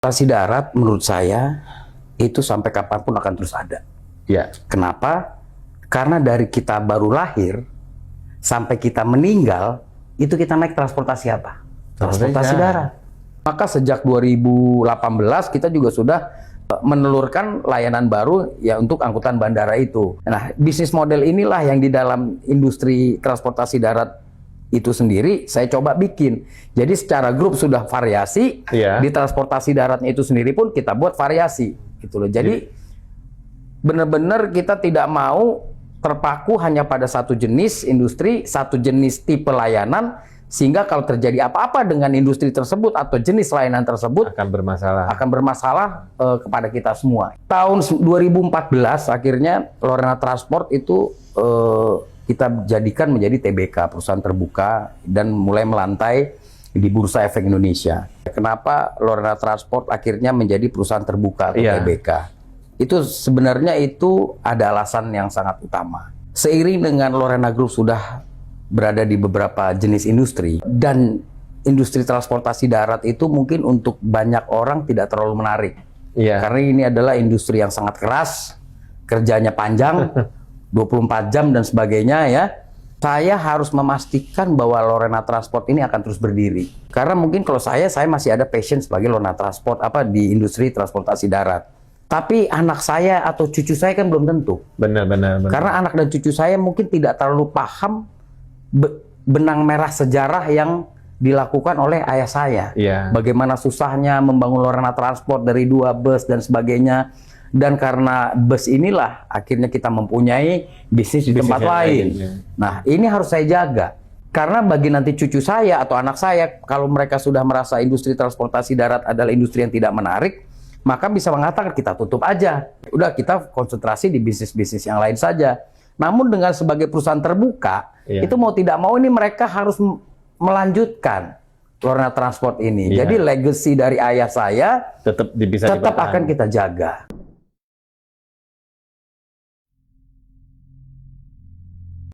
Transportasi darat menurut saya itu sampai kapanpun akan terus ada. Ya. Kenapa? Karena dari kita baru lahir sampai kita meninggal itu kita naik transportasi apa? Transportasi darat. Maka sejak 2018 kita juga sudah menelurkan layanan baru ya untuk angkutan bandara itu. Nah, bisnis model inilah yang di dalam industri transportasi darat itu sendiri saya coba bikin. Jadi secara grup sudah variasi, di transportasi daratnya itu sendiri pun kita buat variasi gitu loh. Jadi benar-benar kita tidak mau terpaku hanya pada satu jenis industri, satu jenis tipe layanan, sehingga kalau terjadi apa-apa dengan industri tersebut atau jenis layanan tersebut akan bermasalah kepada kita semua. Tahun 2014 akhirnya Lorena Transport itu kita jadikan menjadi TBK, perusahaan terbuka, dan mulai melantai di Bursa Efek Indonesia. Kenapa Lorena Transport akhirnya menjadi perusahaan terbuka atau TBK? Itu sebenarnya itu ada alasan yang sangat utama. Seiring dengan Lorena Group sudah berada di beberapa jenis industri, dan industri transportasi darat itu mungkin untuk banyak orang tidak terlalu menarik. Karena ini adalah industri yang sangat keras, kerjanya panjang, 24 jam dan sebagainya ya. Saya harus memastikan bahwa Lorena Transport ini akan terus berdiri. Karena mungkin kalau saya masih ada passion sebagai Lorena Transport di industri transportasi darat. Tapi anak saya atau cucu saya kan belum tentu. Benar. Karena anak dan cucu saya mungkin tidak terlalu paham benang merah sejarah yang dilakukan oleh ayah saya. Bagaimana susahnya membangun Lorena Transport dari 2 bus dan sebagainya. Dan karena bus inilah akhirnya kita mempunyai bisnis di tempat lain. Nah, ini harus saya jaga. Karena bagi nanti cucu saya atau anak saya, kalau mereka sudah merasa industri transportasi darat adalah industri yang tidak menarik, maka bisa mengatakan kita tutup aja. Udah, kita konsentrasi di bisnis-bisnis yang lain saja. Namun dengan sebagai perusahaan terbuka, itu mau tidak mau ini mereka harus melanjutkan Lorena Transport ini. Jadi legacy dari ayah saya tetap akan kita jaga.